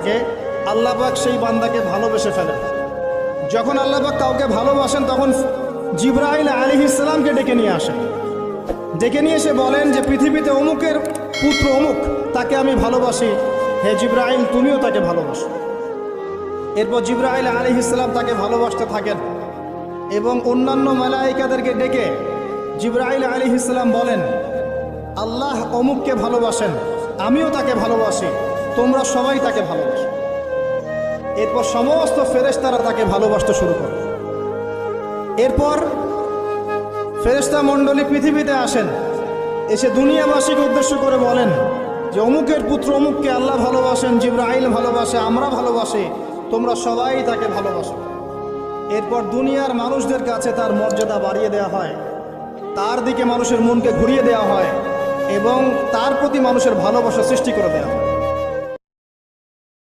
থাকে আল্লাহ পাক সেই বান্দাকে ভালোবেসে ফেলেন। যখন আল্লাহ পাক কাউকে ভালোবাসেন তখন জিবরাইল আলাইহিস সালামকে ডেকে নিয়ে আসেন। ডেকে নিয়ে এসে বলেন যে পৃথিবীতে অমুকের পুত্র অমুক, তাকে আমি ভালোবাসি, হে জিবরাইল তুমিও তাকে ভালোবাসো। এরপর জিবরাইল আলাইহিস সালাম তাকে ভালোবাসতে থাকেন এবং অন্যান্য মালায়েকাদেরকে ডেকে জিবরাইল আলাইহিস সালাম বলেন, আল্লাহ অমুককে ভালোবাসেন, আমিও তাকে ভালোবাসি, তোমরা সবাই তাকে ভালোবাসো। এরপর সমস্ত ফেরেশতারা তাকে ভালোবাসতে শুরু করে। এরপর ফেরেশতা মণ্ডলী পৃথিবীতে আসেন, এসে দুনিয়াবাসীকে উদ্দেশ্য করে বলেন যে অমুকের পুত্র অমুককে আল্লাহ ভালোবাসেন, জিবরাইল ভালোবাসে, আমরা ভালোবাসি, তোমরা সবাই তাকে ভালোবাসো। এরপর দুনিয়ার মানুষদের কাছে তার মর্যাদা বাড়িয়ে দেওয়া হয়, তার দিকে মানুষের মনকে ঘুরিয়ে দেওয়া হয় এবং তার প্রতি মানুষের ভালোবাসা সৃষ্টি করে দেওয়া হয়।